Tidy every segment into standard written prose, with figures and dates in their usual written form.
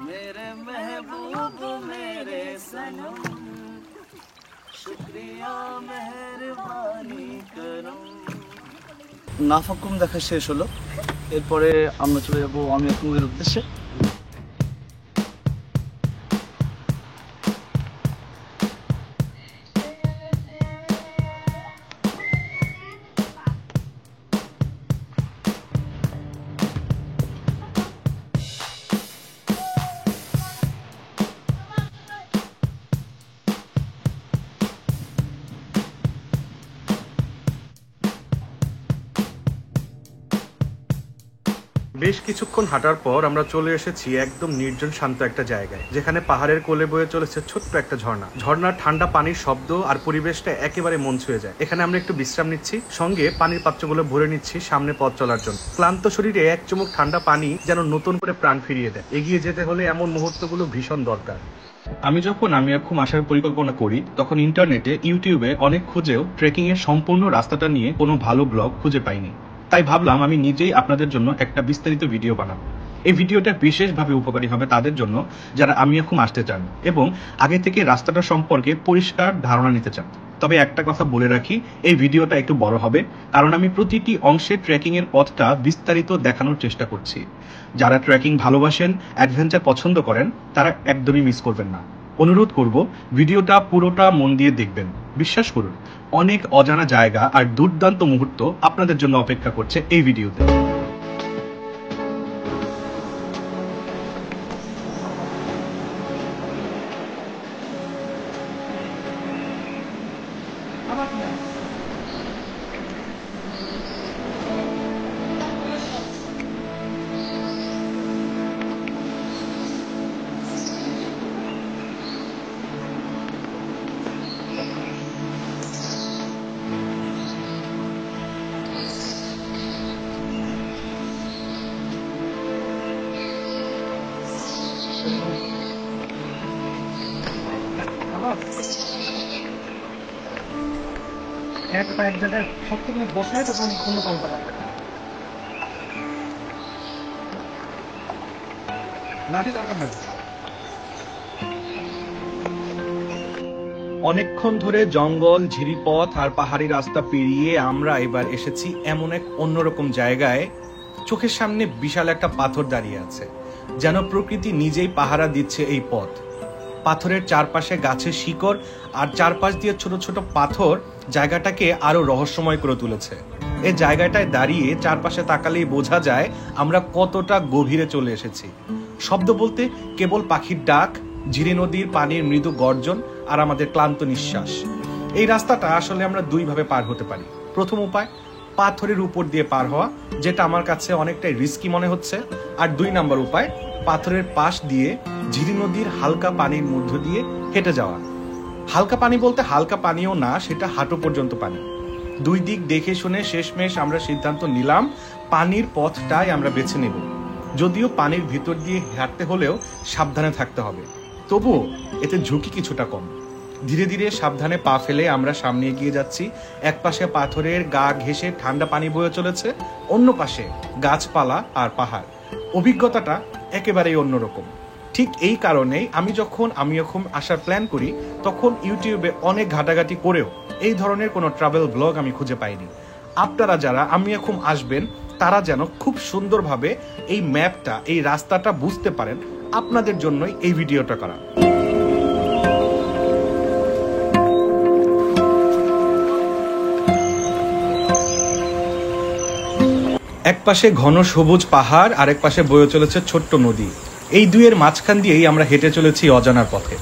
मेरे महबूब मेरे सनम शुक्रिया मेहरबानी करम। নাফাকুম দেখা শেষ হলো, এরপরে আমরা চলে যাবো আমি আপনাদের উদ্দেশ্যে। বেশ কিছুক্ষণ হাঁটার পর আমরা চলে এসেছি একদম নির্জন শান্ত একটা জায়গায়, যেখানে পাহাড়ের কোলে বয়ে চলেছে ছোট্ট একটা ঝর্ণা। ঝর্ণার ঠান্ডা পানির শব্দ আর পরিবেশটা একেবারে মন ছুঁয়ে যায়। এখানে আমরা একটু বিশ্রাম নিচ্ছি, সঙ্গে পানির পাত্রগুলো ভরে নিচ্ছি সামনে পথ চলার জন্য। ক্লান্ত শরীরে এক চুমুক ঠান্ডা পানি যেন নতুন করে প্রাণ ফিরিয়ে দেয়। এগিয়ে যেতে হলে এমন মুহূর্তগুলো ভীষণ দরকার। আমি যখন আমিয়াখুম আসার পরিকল্পনা করি, তখন ইন্টারনেটে ইউটিউবে অনেক খুঁজেও ট্রেকিং এর সম্পূর্ণ রাস্তাটা নিয়ে কোনো ভালো ব্লগ খুঁজে পাইনি। তাই ভাবলাম আমি নিজেই আপনাদের জন্য একটা বিস্তারিত ভিডিও বানাবো। এই ভিডিওটা বিশেষভাবে উপকারী হবে তাদের জন্য যারা আমিয়াখুম আসতে চান এবং আগে থেকে রাস্তাটা সম্পর্কে পরিষ্কার ধারণা নিতে চান। তবে একটা কথা বলে রাখি, এই ভিডিওটা একটু বড় হবে, কারণ আমি প্রতিটি অংশে ট্রেকিং এর পথটা বিস্তারিত দেখানোর চেষ্টা করছি। যারা ট্রেকিং ভালোবাসেন, অ্যাডভেঞ্চার পছন্দ করেন, তারা একদমই মিস করবেন না। অনুরোধ করব ভিডিওটা পুরোটা মন দিয়ে দেখবেন। বিশ্বাস করুন, অনেক অজানা জায়গা আর দুর্দান্ত মুহূর্ত আপনাদের জন্য অপেক্ষা করছে এই ভিডিওতে। এক জায়গায় সবথেকে বসে তখন কোনো কল্পনা লাঠি দরকার নেই। অনেকক্ষণ ধরে জঙ্গল, ঝিরিপথ আর পাহাড়ি রাস্তা পেরিয়ে আমরা এবার এসেছি এমন এক অন্যরকম জায়গায়। চোখের সামনে বিশাল একটা পাথর দাঁড়িয়ে আছে, যেন প্রকৃতি নিজেই পাহারা দিচ্ছে এই পথ। পাথরের চারপাশে গাছের শিকড় আর চারপাশ দিয়ে ছোট ছোট পাথর জায়গাটাকে আরো রহস্যময় করে তুলেছে। এই জায়গাটায় দাঁড়িয়ে চারপাশে তাকালেই বোঝা যায় আমরা কতটা গভীরে চলে এসেছি। শব্দ বলতে কেবল পাখির ডাক, ঝিরি নদীর পানির মৃদু গর্জন আর আমাদের ক্লান্ত নিঃশ্বাস। এই রাস্তাটা আসলে আমরা দুইভাবে পার হতে পারি। প্রথম উপায় পাথরের উপর দিয়ে পার হওয়া, যেটা আমার কাছে অনেকটাই রিস্কি মনে হচ্ছে। আর 2 নম্বর উপায় পাথরের পাশ দিয়ে ঝিরি নদীর হালকা পানির মধ্য দিয়ে হেঁটে যাওয়া। হালকা পানি বলতে হালকা পানিও না, সেটা হাঁটু পর্যন্ত পানি। 2 দিক দেখে শুনে শেষমেশ আমরা সিদ্ধান্ত নিলাম পানির পথটাই আমরা বেছে নেব। যদিও পানির ভিতর দিয়ে হাঁটতে হলেও সাবধানে থাকতে হবে, তবুও এতে ঝুঁকি কিছুটা কম। ধীরে ধীরে সাবধানে পা ফেলে আমরা সামনে এগিয়ে যাচ্ছি। এক পাশে পাথরের গা ঘেঁষে ঠান্ডা পানি বয়ে চলেছে, অন্য পাশে গাছপালা আর পাহাড়। অভিজ্ঞতাটা একেবারেই অন্যরকম। ঠিক এই কারণেই আমি যখন আমিয়াখুম আসার প্ল্যান করি, তখন ইউটিউবে অনেক ঘাটাঘাটি করেও এই ধরনের কোনো ট্রাভেল ব্লগ আমি খুঁজে পাইনি। আপনারা যারা আমিয়াখুম আসবেন, তারা যেন খুব সুন্দরভাবে এই ম্যাপটা, এই রাস্তাটা বুঝতে পারেন, আপনাদের জন্যই এই ভিডিওটা করা। এক পাশে ঘন সবুজ পাহাড়, আরেক পাশে বয়ে চলেছে ছোট্ট নদী। এই দুইয়ের মাঝখান দিয়েই আমরা হেঁটে চলেছি অজানার পথে।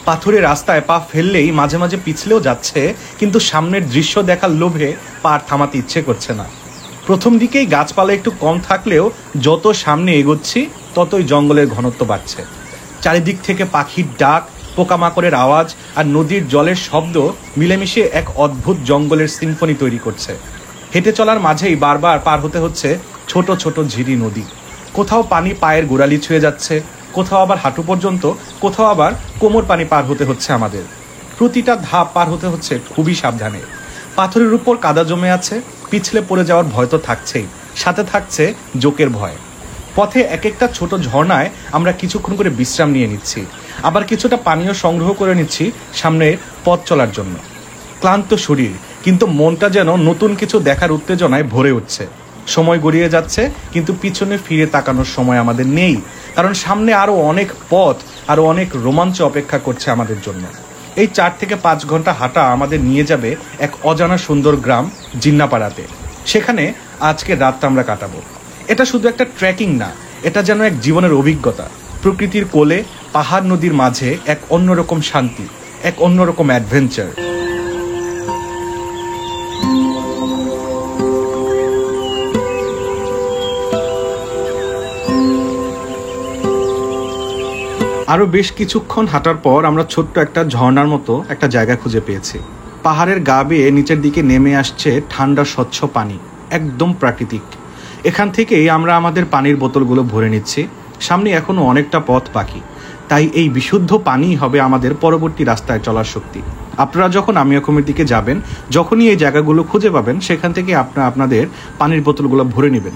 পাথুরে রাস্তায় পা ফেললেই মাঝে মাঝে পিছলেও যাচ্ছে, কিন্তু সামনের দৃশ্য দেখার লোভে পা থামাতে ইচ্ছে করছে না। প্রথম দিকেই গাছপালা একটু কম থাকলেও যত সামনে এগোচ্ছি ততই জঙ্গলের ঘনত্ব বাড়ছে। চারিদিক থেকে পাখির ডাক, পোকামাকড়ের আওয়াজ আর নদীর জলের শব্দ মিলেমিশে এক অদ্ভুত জঙ্গলের সিম্ফনি তৈরি করছে। হেঁটে চলার মাঝেই বারবার পার হতে হচ্ছে ছোট ছোট ঝিরি নদী। কোথাও পানি পায়ের গোড়ালি ছুঁয়ে যাচ্ছে, কোথাও আবার হাঁটু পর্যন্ত, কোথাও আবার কোমর পানি পার হতে হচ্ছে আমাদের। প্রতিটা ধাপ পার হতে হচ্ছে খুবই সাবধানে। পাথরের উপর কাদা জমে আছে, পিছলে পড়ে যাওয়ার ভয় তো থাকছেই, সাথে থাকছে জোকের ভয়। পথে এক একটা ছোট ঝর্ণায় আমরা কিছুক্ষণ করে বিশ্রাম নিয়ে নিচ্ছি, আবার কিছুটা পানীয় সংগ্রহ করে নিচ্ছি সামনে পথ চলার জন্য। ক্লান্ত শরীর, কিন্তু মনটা যেন নতুন কিছু দেখার উত্তেজনায় ভরে উঠছে। সময় গড়িয়ে যাচ্ছে, কিন্তু পিছনে ফিরে তাকানোর সময় আমাদের নেই, কারণ সামনে আরো অনেক পথ, আরো অনেক রোমাঞ্চ অপেক্ষা করছে আমাদের জন্য। এই 4 থেকে 5 ঘন্টা হাঁটা আমাদের নিয়ে যাবে এক অজানা সুন্দর গ্রাম জিন্নাপাড়াতে। সেখানে আজকে রাতটা আমরা কাটাবো। এটা শুধু একটা ট্রেকিং না, এটা যেন এক জীবনের অভিজ্ঞতা। প্রকৃতির কোলে, পাহাড় নদীর মাঝে এক অন্যরকম শান্তি, এক অন্যরকম অ্যাডভেঞ্চার। আরো বেশ কিছুক্ষণ হাঁটার পর আমরা ছোট্ট একটা ঝর্ণার মতো একটা জায়গা খুঁজে পেয়েছি। পাহাড়ের গা বেয়ে নিচের দিকে নেমে আসছে ঠান্ডা স্বচ্ছ পানি, একদম প্রাকৃতিক। এখান থেকেই আমরা আমাদের পানির বোতলগুলো ভরে নিচ্ছি। সামনে এখনো অনেকটা পথ বাকি, তাই এই বিশুদ্ধ পানিই হবে আমাদের পরবর্তী রাস্তায় চলার শক্তি। আপনারা যখন আমিয়াখুমের দিকে যাবেন, যখনই এই জায়গাগুলো খুঁজে পাবেন, সেখান থেকে আপনারা আপনাদের পানির বোতলগুলো ভরে নেবেন।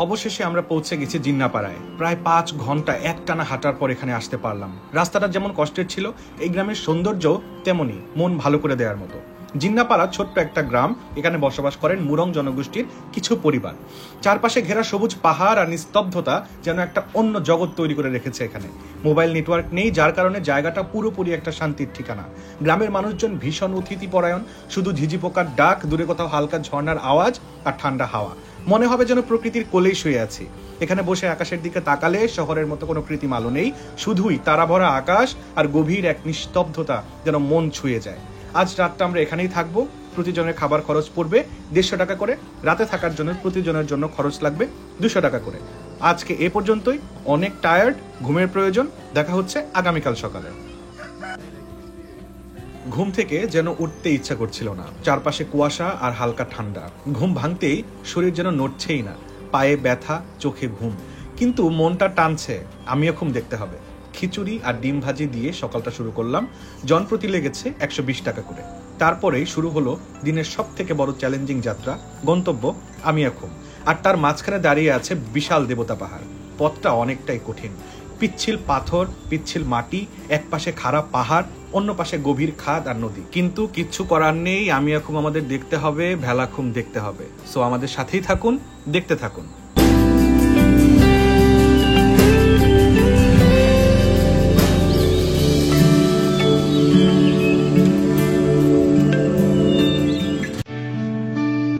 অবশেষে আমরা পৌঁছে গেছি জিন্নাপাড়ায়। প্রায় 5 ঘন্টা একটানা হাঁটার পর এখানে আসতে পারলাম। রাস্তাটা যেমন কষ্টের ছিল, এই গ্রামের সৌন্দর্য তেমনি মন ভালো করে দেওয়ার মতো। জিন্নাপাড়া ছোট্ট একটা গ্রাম, এখানে বসবাস করেন মুরং জনগোষ্ঠীর কিছু পরিবার। চারপাশে ঘেরা সবুজ পাহাড় আর নিস্তব্ধতা যেন একটা অন্য জগৎ তৈরি করে রেখেছে এখানে। মোবাইল নেটওয়ার্ক নেই, যার কারণে জায়গাটা পুরোপুরি একটা শান্তির ঠিকানা। গ্রামের মানুষজন ভীষণ অতিথিপরায়ণ, শুধু ঝিঝি পোকার ডাক, দূরে কোথাও হালকা ঝর্ণার আওয়াজ আর ঠান্ডা হাওয়া। মনে হবে যেন প্রকৃতির কোলেই শুয়ে আছি। এখানে বসে আকাশের দিকে তাকালে শহরের মতো কোনো কৃত্রিম আলো নেই, শুধুই তারাভরা আকাশ আর গভীর এক নিস্তব্ধতা যেন মন ছুঁয়ে যায়। আজ রাতটা আমরা এখানেই থাকবো। প্রতিজনের খাবার খরচ পড়বে 150 টাকা করে। রাতে থাকার জন্য প্রতিজনের জন্য খরচ লাগবে 200 টাকা করে। আজকে এ পর্যন্তই। অনেক টায়ার্ড, ঘুমের প্রয়োজন। দেখা হচ্ছে আগামীকাল সকালে। ঘুম থেকে যেন উঠতে ইচ্ছা করছিল না। চারপাশে কুয়াশা আর হালকা ঠান্ডা। ঘুম ভাঙতেই শরীর যেন নড়ছেই না, পায়ে ব্যথা, চোখে ঘুম, কিন্তু মনটা টানছে আমিও ঘুম দেখতে হবে। খিচুড়ি আর ডিম ভাজি দিয়ে সকালটা শুরু করলাম। জনপ্রতি লেগেছে 120 টাকা করে। তারপরেই শুরু হলো দিনের সব থেকে বড় চ্যালেঞ্জিং যাত্রা, গন্তব্য আমিয়াখুম। আর তার মাঝখানে দাঁড়িয়ে আছে বিশাল দেবতা পাহাড়। পথটা অনেকটাই কঠিন। পিচ্ছিল পাথর, পিচ্ছিল মাটি, এক পাশে খাড়া পাহাড়, অন্য পাশে গভীর খাদ আর নদী। কিন্তু কিচ্ছু করার নেই, আমিয়াখুম আমাদের দেখতে হবে, ভেলাখুম দেখতে হবে। সো আমাদের সাথেই থাকুন, দেখতে থাকুন।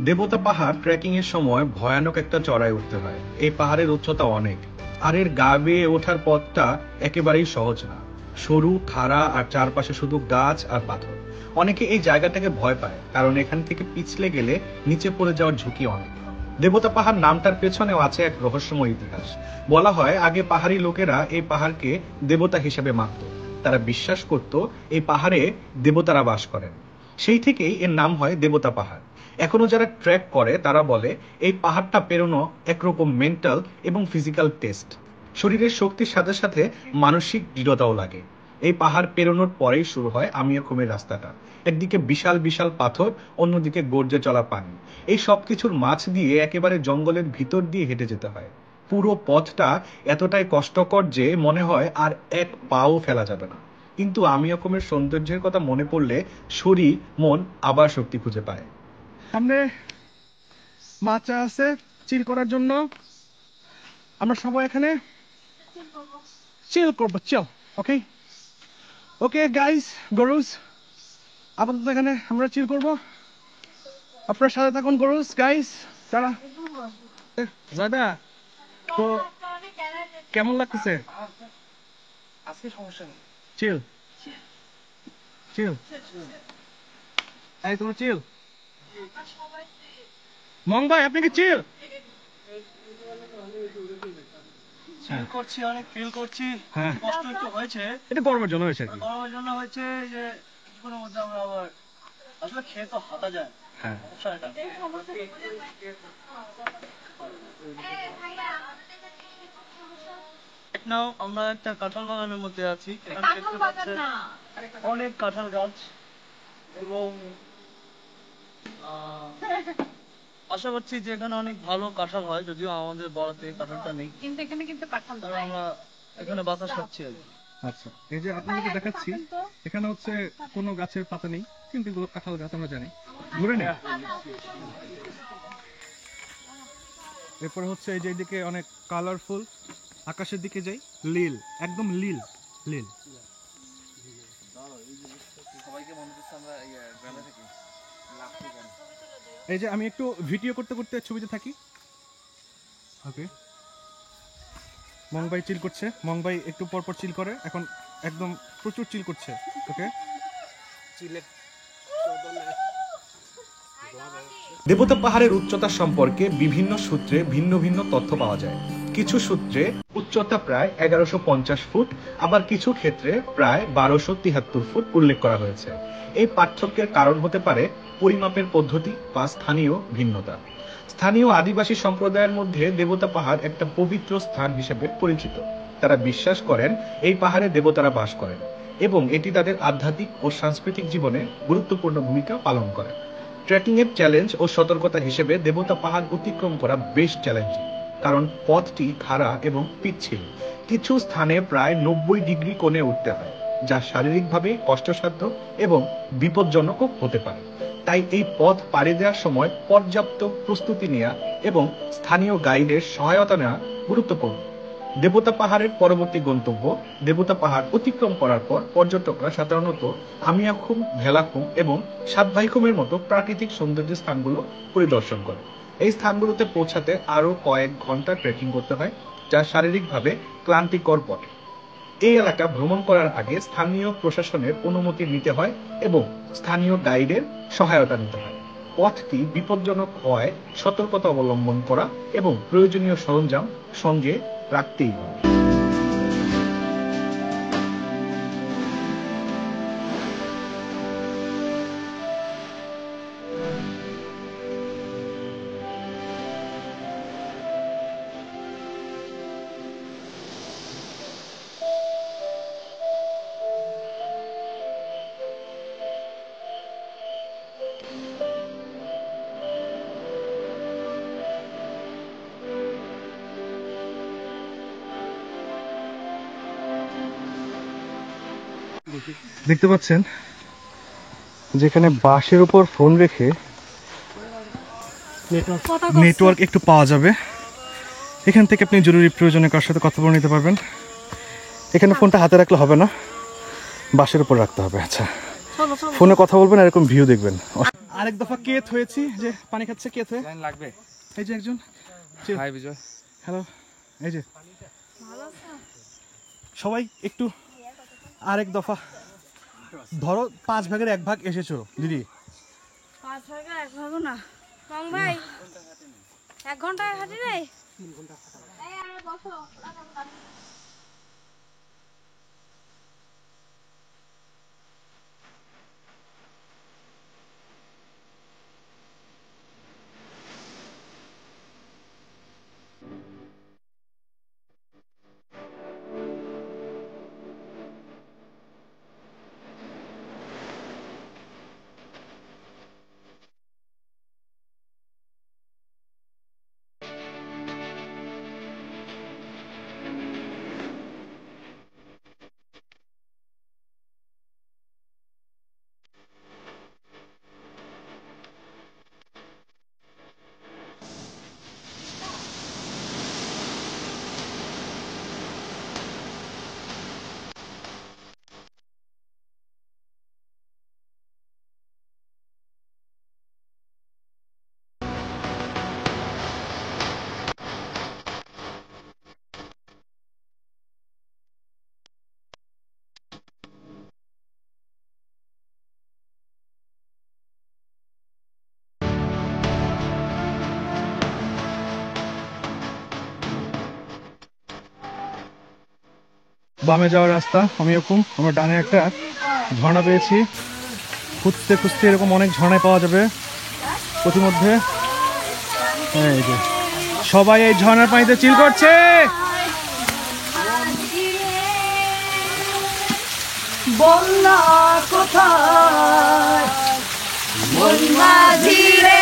দেবতা পাহাড় ট্রেকিং এর সময় ভয়ানক একটা চড়াই উঠতে হয়। এই পাহাড়ের উচ্চতা অনেক, আর এর গা বেয়ে ওঠার পথটা একেবারেই সহজ না। সরু, খাড়া আর চারপাশে শুধু গাছ আর পাথর। অনেকে এই জায়গাটাকে ভয় পায়, কারণ এখান থেকে পিছলে গেলে নিচে পড়ে যাওয়ার ঝুঁকি অনেক। দেবতা পাহাড় নামটার পেছনেও আছে এক রহস্যময় ইতিহাস। বলা হয় আগে পাহাড়ি লোকেরা এই পাহাড়কে দেবতা হিসেবে মানত। তারা বিশ্বাস করত এই পাহাড়ে দেবতারা বাস করেন। সেই থেকেই এর নাম হয় দেবতা পাহাড়। এখনো যারা ট্রেক করে তারা বলে এই পাহাড়টা পেরোনো একরকম মেন্টাল এবং ফিজিক্যাল টেস্ট। শরীরের শক্তির সাথে সাথে মানসিক দৃঢ়তাও লাগে। এই পাহাড় পেরোনোর পরেই শুরু হয় আমিয়াখুমের রাস্তাটা। একদিকে বিশাল বিশাল পাথর, অন্যদিকে গর্জে চলা পানি। এই সবকিছুর মাঝ দিয়ে একেবারে জঙ্গলের ভিতর দিয়ে হেঁটে যেতে হয়। পুরো পথটা এতটাই কষ্টকর যে মনে হয় আর এক পাও ফেলা যাবে না। কিন্তু আমিয়াখুমের সৌন্দর্যের কথা মনে পড়লে শরীর মন আবার শক্তি খুঁজে পায়। সামনে মাচা আছে চিল করার জন্য। আমরা সবাই এখানে চিল করবো। চিল, ওকে ওকে গাইস, গরুস, আপাতত এখানে আমরা চিল করবো। আপনার সাথে থাকুন গরুস গাইস। যারা জায়দা, তো কেমন লাগতেছে? আজকে সমস্যা নেই। চিল চিল, এই তোমরা চিল। মং ভাই, আপনি কি চিল? ফিল করছি, অনেক ফিল করছি। হ্যাঁ, কষ্ট একটু হয়েছে। এটা গরমের জন্য হয়েছে আর কি। গরমের জন্য হয়েছে যে কিছুক্ষণের মধ্যে আমরা আবার আসলে খেয়ে তো হাঁটা যায়। হ্যাঁ, সমস্যা এটা। নাও আমরা একটা কাঁঠাল বাগানের মধ্যে আছি। এখানে দেখতে পাচ্ছেন অনেক কাঁঠাল গাছ এবং আশা করছি যে এখানে অনেক ভালো কাঁঠাল হয়, যদিও আমাদের বড়তে কাঁঠালটা নেই, কিন্তু এখানে কিন্তু কাঁঠাল তবে আমরা এখানে বাতাস খাচ্ছি আর কি। আচ্ছা, এই যে আপনাদেরকে দেখাচ্ছি, এখানে হচ্ছে কোনো গাছের পাতা নেই, কিন্তু এগুলো কাঁঠাল গাছ, আমরা জানি। ঘুরে নেই। এরপরে হচ্ছে এই যে এদিকে অনেক কালারফুল, আকাশের দিকে যাই, লীল, একদম লীল লীল। এই যে আমি একটু ভিডিও করতে করতে ছবিতে থাকি। ওকে, মং ভাই চিল করছে। মং ভাই একটু পর পর চিল করে, এখন একদম প্রচুর চিল করছে। ওকে, দেবতা পাহাড়ের উচ্চতা সম্পর্কে বিভিন্ন সূত্রে ভিন্ন ভিন্ন তথ্য পাওয়া যায়। কিছু সূত্রে উচ্চতা প্রায় 1150 ফুট, আবার কিছু ক্ষেত্রে প্রায় 1273 ফুট উল্লেখ করা হয়েছে। এই পার্থক্যের কারণ হতে পারে পরিমাপের পদ্ধতি বা স্থানীয় ভিন্নতা। স্থানীয় আদিবাসী সম্প্রদায়ের মধ্যে দেবতা পাহাড় একটা পবিত্র স্থান হিসেবে পরিচিত। তারা বিশ্বাস করেন এই পাহাড়ে দেবতারা বাস করেন এবং এটি তাদের আধ্যাত্মিক ও সাংস্কৃতিক জীবনে গুরুত্বপূর্ণ ভূমিকা পালন করে। ট্রেকিং এর চ্যালেঞ্জ ও সতর্কতা হিসেবে দেবতা পাহাড় অতিক্রম করা বেশ চ্যালেঞ্জিং। কারণ পথটি খাড়া এবং পিচ্ছিল। কিছু স্থানে প্রায় 90 ডিগ্রি কোণে উঠতে হয়, যা শারীরিকভাবে কষ্টসাধ্য এবং বিপজ্জনকও হতে পারে। তাই এই পথ পাড়ি দেওয়ার সময় পর্যাপ্ত প্রস্তুতি নেওয়া এবং স্থানীয় গাইডের সহায়তা নেওয়া গুরুত্বপূর্ণ। দেবতা পাহাড়ের পরবর্তী গন্তব্য দেবতা পাহাড় অতিক্রম করার পর পর্যটকরা সাধারণত আমিয়াখুম, ভেলাখুম এবং সাতভাইখুমের মতো প্রাকৃতিক সৌন্দর্য স্থানগুলো পরিদর্শন করে। এই স্থানগুলোতে পৌঁছাতে আরও কয়েক ঘন্টা ট্রেকিং করতে হয়, যা শারীরিকভাবে ক্লান্তিকর পথ। এই এলাকা ভ্রমণ করার আগে স্থানীয় প্রশাসনের অনুমতি নিতে হয় এবং স্থানীয় গাইডের সহায়তা নিতে হয়। পথটি বিপজ্জনক হওয়ায় সতর্কতা অবলম্বন করা এবং প্রয়োজনীয় সরঞ্জাম সঙ্গে রাখতেই হবে। দেখতে পাচ্ছেন যেখানে বাঁশের উপর ফোন রেখে নেটওয়ার্ক একটু পাওয়া যাবে। এখান থেকে আপনি জরুরি প্রয়োজনে কার সাথে কথা বলে নিতে পারবেন। এখানে ফোনটা হাতে রাখলে হবে না, বাঁশের উপর রাখতে হবে। আচ্ছা, ফোনে কথা বলবেন, এরকম ভিউ দেখবেন। আরেক দফা কেত হয়েছি, যে পানি খাচ্ছে কেত হয়ে লাগবে। এই যে একজন, হাই বিজয়। হ্যালো, এই যে সবাই একটু আরেক দফা ধরো, 5 ভাগের 1 ভাগ এসেছো দিদি। 5 ভাগের 1 ভাগও না রং ভাই, 1 ঘন্টা হাঁটি রে। বামে যাওয়ার রাস্তা, আমি এরকম আমরা ডানে একটা ঝর্ণা পেয়েছি। খুঁজতে খুঁজতে এরকম অনেক ঝর্ণায় পাওয়া যাবে প্রতিমধ্যে। এই যে সবাই এই ঝর্ণার পানিতে চিল করছে। বন্যা কোথায় বন্যা ধীরে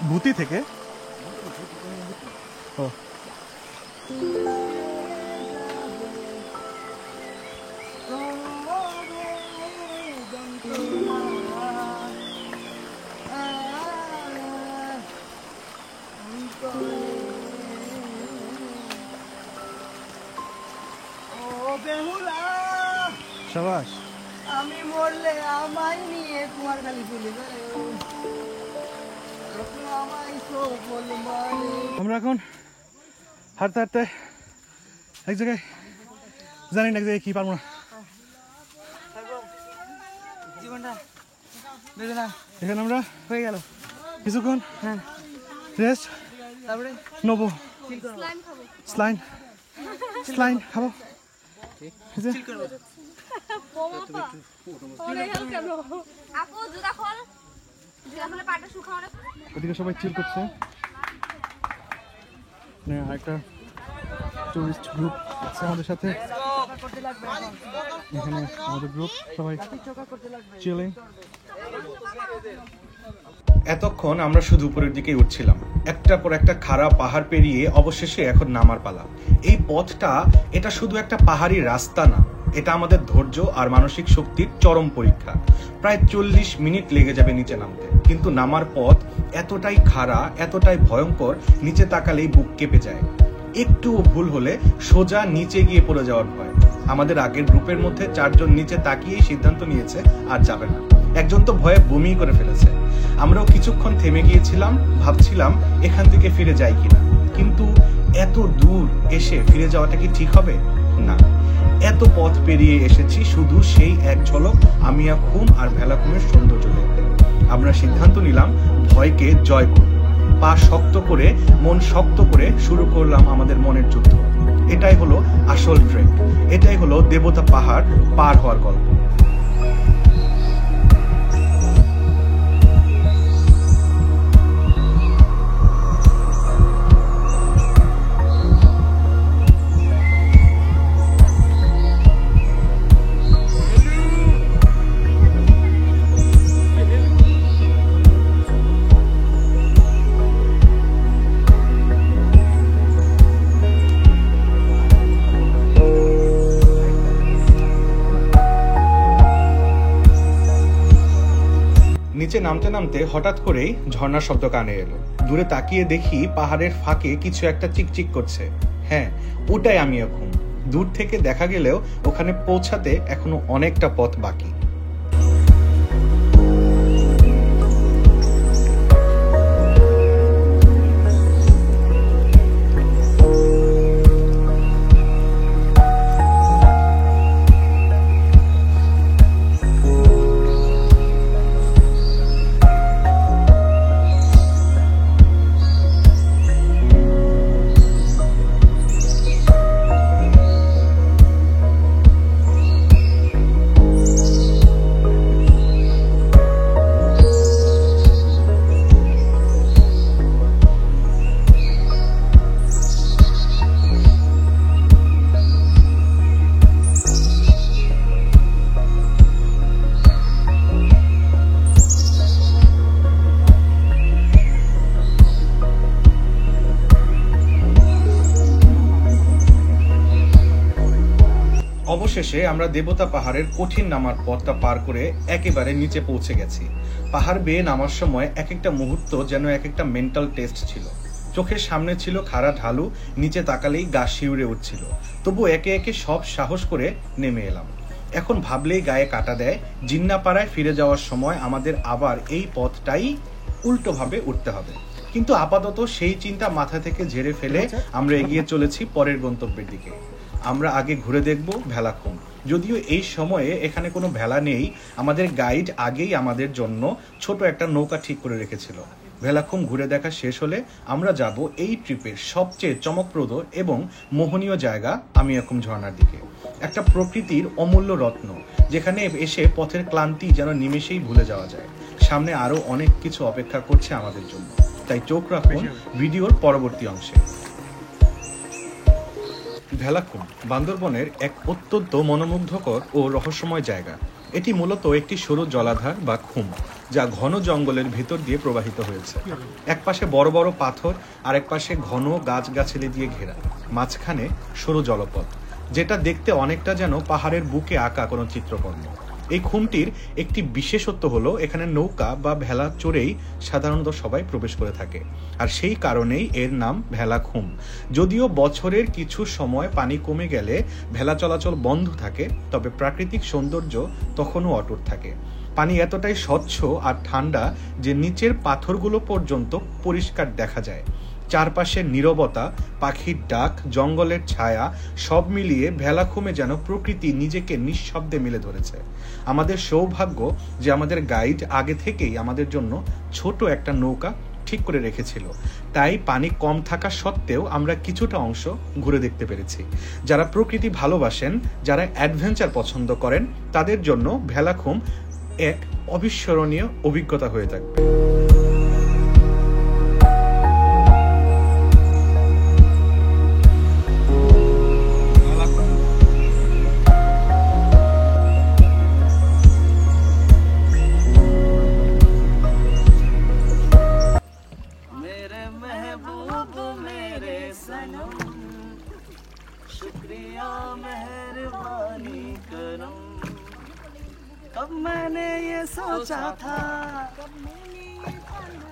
ভূতি থেকে ও শাবাশ। আমি মরলে আমায় নিয়ে কুমার খালি চলে যাবে। আমরা এখন হাঁটতে হাঁটতে এক জায়গায় জানি না এক জায়গায় কি পারবো না। এখানে আমরা হয়ে গেল কিছুক্ষণ রেস্ট, তারপরে নেবো স্লাইন স্লাইন খাবো। ওদিকে সবাই চিল করছে, আরেকটা টুরিস্ট গ্রুপ আছে আমাদের সাথে। এখানে আমাদের গ্রুপ সবাই চিলিং। এতক্ষণ আমরা শুধু উপরের দিকেই উঠছিলাম, একটার পর একটা খাড়া পাহাড় পেরিয়ে অবশেষে এখন নামার পালা। এই পথটা এটা শুধু একটা পাহাড়ি রাস্তা না, এটা আমাদের ধৈর্য আর মানসিক শক্তির চরম পরীক্ষা। প্রায় 40 মিনিট লেগে যাবে নিচে নামতে, কিন্তু নামার পথ এতটাই খাড়া, এতটাই ভয়ঙ্কর, নিচে তাকালেই বুক কেঁপে যায়। একটুও ভুল হলে সোজা নিচে গিয়ে পড়ে যাওয়ার ভয়। আমাদের আগের গ্রুপের মধ্যে 4 জন নিচে তাকিয়েই সিদ্ধান্ত নিয়েছে আর যাবে না। একজন তো ভয়ে বমি করে ফেলেছে। আমরাও কিছুক্ষণ থেমে গিয়েছিলাম, ভাবছিলাম এখান থেকে ফিরে যাই কিনা, কিন্তু এত দূর এসে ফিরে যাওয়াটা কি ঠিক হবে? না, এত পথ পেরিয়ে এসেছি শুধু সেই এক ঝলক আমিয়া খুম আর ভেলাখুমের সৌন্দর্য দেখতে। আমরা সিদ্ধান্ত নিলাম ভয়কে জয় করব। পা শক্ত করে, মন শক্ত করে শুরু করলাম আমাদের মনের যুদ্ধ। এটাই হলো আসল ট্রেক, এটাই হলো দেবতা পাহাড় পার হওয়ার গল্প। নিচে নামতে নামতে হঠাৎ করেই ঝর্ণার শব্দ কানে এলো। দূরে তাকিয়ে দেখি পাহাড়ের ফাঁকে কিছু একটা চিকচিক করছে। হ্যাঁ, ওটাই আমিয়া খুম। দূর থেকে দেখা গেলেও ওখানে পৌঁছাতে এখনো অনেকটা পথ বাকি। অবশেষে আমরা দেবতা পাহাড়ের কঠিন নামার পথটা পার করে একেবারে নিচে পৌঁছে গেছি। পাহাড় বেয়ে নামার সময় এক একটা মুহূর্ত যেন এক একটা মেন্টাল টেস্ট ছিল। চোখের সামনে ছিল খাড়া ঢালু, নিচে তাকালেই গা শিউরে উঠছিল। তবু একে একে সব সাহস করে নেমে এলাম। এখন ভাবলেই গায়ে কাটা দেয়। জিন্নাপাড়ায় ফিরে যাওয়ার সময় আমাদের আবার এই পথটাই উল্টোভাবে উঠতে হবে। কিন্তু আপাতত সেই চিন্তা মাথা থেকে ঝেড়ে ফেলে আমরা এগিয়ে চলেছি পরের গন্তব্যের দিকে। আমরা আগে ঘুরে দেখব ভেলাখুম। যদিও এই সময়ে এখানে কোনো ভেলা নেই, আমাদের গাইড আগেই আমাদের জন্য ছোট একটা নৌকা ঠিক করে রেখেছিল। ভেলাখুম ঘুরে দেখা শেষ হলে আমরা যাব এই ট্রিপের সবচেয়ে চমকপ্রদ এবং মোহনীয় জায়গা আমিয়া খুম ঝর্ণার দিকে। একটা প্রকৃতির অমূল্য রত্ন, যেখানে এসে পথের ক্লান্তি যেন নিমেষেই ভুলে যাওয়া যায়। সামনে আরো অনেক কিছু অপেক্ষা করছে আমাদের জন্য, তাই চোখ রাখুন ভিডিওর পরবর্তী অংশে। ভেলাখুম বান্দরবনের এক অত্যন্ত মনোমুগ্ধকর ও রহস্যময় জায়গা। এটি মূলত একটি সরু জলাধার বা খুম, যা ঘন জঙ্গলের ভেতর দিয়ে প্রবাহিত হয়েছে। এক পাশে বড় বড় পাথর, আর এক পাশে ঘন গাছগাছালি দিয়ে ঘেরা, মাঝখানে সরু জলপথ, যেটা দেখতে অনেকটা যেন পাহাড়ের বুকে আঁকা কোনো চিত্রকর্ম। এই খুমটির একটি বিশেষত্ব হলো এখানে নৌকা বা ভেলা চড়েই সাধারণত সবাই প্রবেশ করে থাকে, আর সেই কারণেই এর নাম ভেলা খুম। যদিও বছরের কিছু সময় পানি কমে গেলে ভেলা চলাচল বন্ধ থাকে, তবে প্রাকৃতিক সৌন্দর্য তখনও অটুট থাকে। পানি এতটাই স্বচ্ছ আর ঠান্ডা যে নিচের পাথরগুলো পর্যন্ত পরিষ্কার দেখা যায়। চারপাশের নীরবতা, পাখির ডাক, জঙ্গলের ছায়া সব মিলিয়ে ভেলাখুমে যেন প্রকৃতি নিজেকে নিঃশব্দে মিলে ধরেছে। আমাদের সৌভাগ্য যে আমাদের গাইড আগে থেকেই আমাদের জন্য ছোট একটা নৌকা ঠিক করে রেখেছিল, তাই পানি কম থাকা সত্ত্বেও আমরা কিছুটা অংশ ঘুরে দেখতে পেরেছি। যারা প্রকৃতি ভালোবাসেন, যারা অ্যাডভেঞ্চার পছন্দ করেন, তাদের জন্য ভেলাখুম এক অবিস্মরণীয় অভিজ্ঞতা হয়ে থাকবে। मेरे महबूब मेरे सनम, शुक्रिया मेहरबानी करम। कब मैंने ये सोचा था,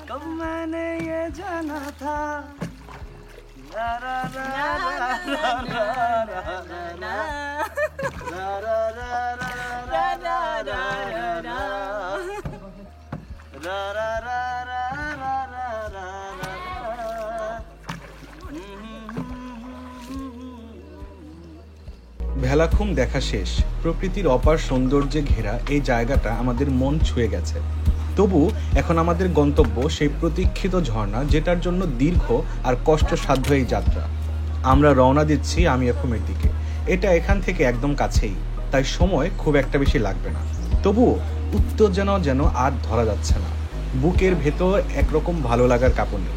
कब मैंने ये जाना था। ला ला ला ला ला ला ला ला ला ला ला ला ला ला ला ला ला ভেলাখুম দেখা শেষ। প্রকৃতির অপার সৌন্দর্যে ঘেরা এই জায়গাটা আমাদের মন ছুঁয়ে গেছে। তবু এখন আমাদের গন্তব্য সেই প্রতীক্ষিত ঝর্ণা, যেটার জন্য দীর্ঘ আর কষ্টসাধ্য এই যাত্রা। আমরা রওনা দিচ্ছি আমিয়াখুমের দিকে। এটা এখান থেকে একদম কাছেই, তাই সময় খুব একটা বেশি লাগবে না। তবুও উত্তেজনা যেন আর ধরা যাচ্ছে না। বুকের ভেতর একরকম ভালো লাগার কাঁপুনি।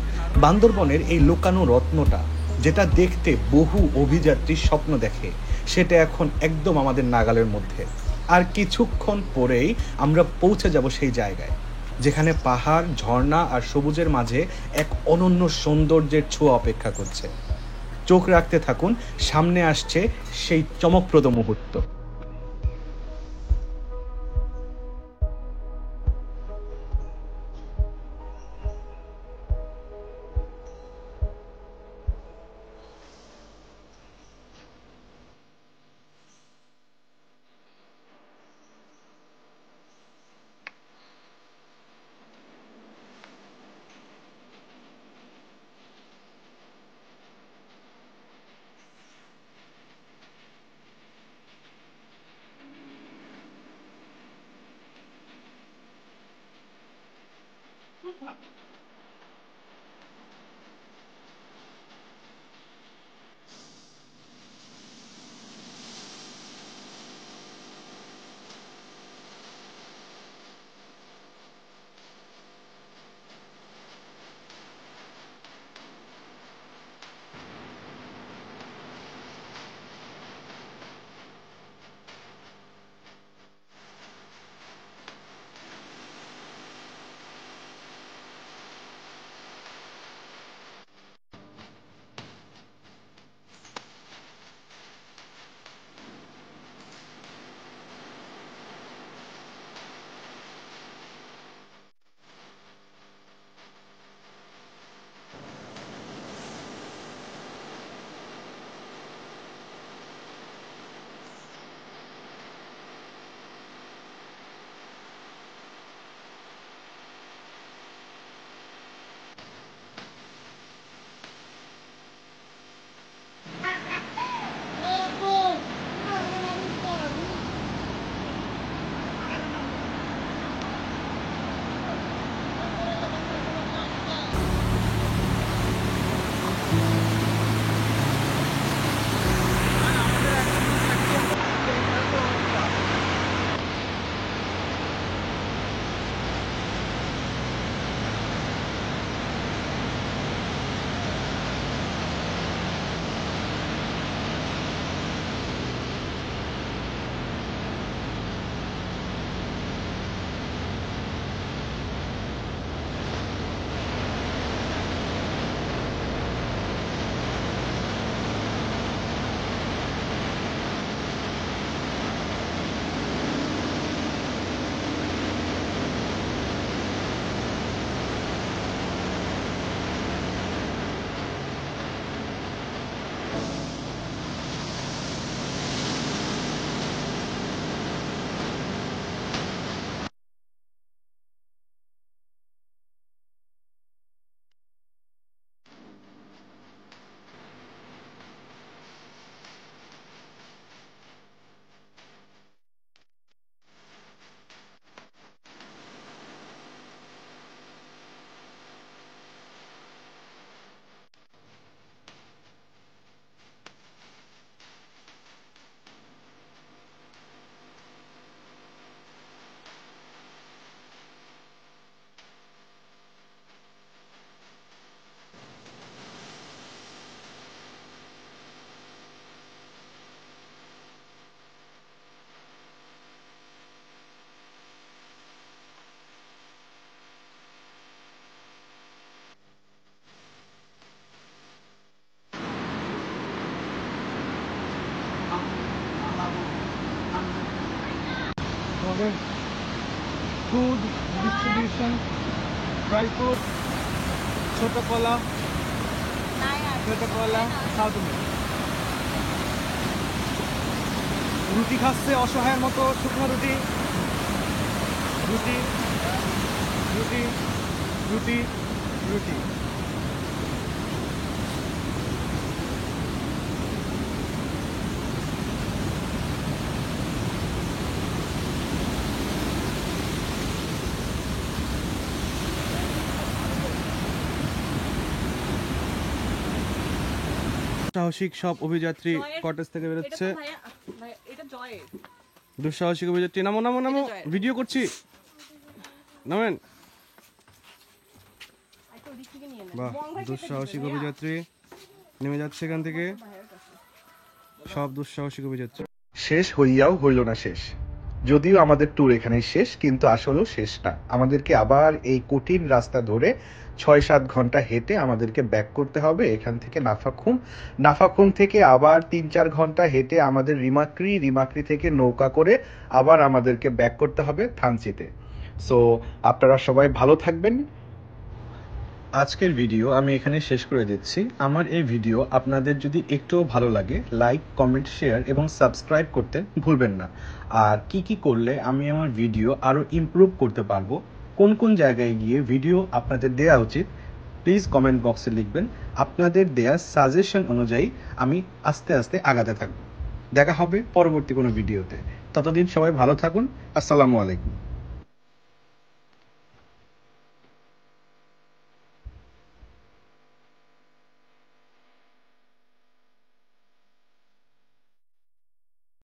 বান্দরবনের এই লুকানো রত্নটা, যেটা দেখতে বহু অভিযাত্রীর স্বপ্ন দেখে, সেটা এখন একদম আমাদের নাগালের মধ্যে। আর কিছুক্ষণ পরেই আমরা পৌঁছে যাব সেই জায়গায়, যেখানে পাহাড়, ঝর্ণা আর সবুজের মাঝে এক অনন্য সৌন্দর্যের ছোঁয়া অপেক্ষা করছে। চোখ রাখতে থাকুন, সামনে আসছে সেই চমকপ্রদ মুহূর্ত। আমাদের ফুড ডিস্ট্রিবিউশন, ড্রাই ফ্রুট, ছোট কলা, খাও তুমি। রুটি খাচ্ছে অসহায়ের মতো, শুকনো রুটি, রুটি রুটি রুটি রুটি। সাহসিক সব অভিযাত্রী কটেজ থেকে বেরোচ্ছে। দুঃসাহসিক অভিযাত্রী, নামো নামো নামো, ভিডিও করছি, নামেন। বাহ, দুঃসাহসিক অভিযাত্রী নেমে যাচ্ছে এখান থেকে, সব দুঃসাহসিক অভিযাত্রী। শেষ হইয়াও হইল না শেষ। যদিও আমাদের ট্যুর এখানে শেষ, কিন্তু আসলেও শেষ না। আমাদেরকে আবার এই কঠিন রাস্তা ধরে 6-7 ঘন্টা হেঁটে আমাদেরকে ব্যাক করতে হবে এখান থেকে নাফাখুম। নাফাখুম থেকে আবার 3-4 ঘন্টা হেঁটে আমাদের রিমাক্রি, রিমাক্রি থেকে নৌকা করে আবার আমাদেরকে ব্যাক করতে হবে থানচিতে। সো আপনারা সবাই ভালো থাকবেন। আজকের ভিডিও আমি এখানে শেষ করে দিচ্ছি। আমার এই ভিডিও আপনাদের যদি একটুও ভালো লাগে, লাইক, কমেন্ট, শেয়ার এবং সাবস্ক্রাইব করতে ভুলবেন না। আর কি কি করলে আমি আমার ভিডিও আরও ইমপ্রুভ করতে পারবো, কোন কোন জায়গায় গিয়ে ভিডিও আপনাদের দেওয়া উচিত, প্লিজ কমেন্ট বক্সে লিখবেন। আপনাদের দেয়া সাজেশন অনুযায়ী আমি আস্তে আস্তে আগাতে থাকবো। দেখা হবে পরবর্তী কোনো ভিডিওতে। ততদিন সবাই ভালো থাকুন। আসসালামু আলাইকুম।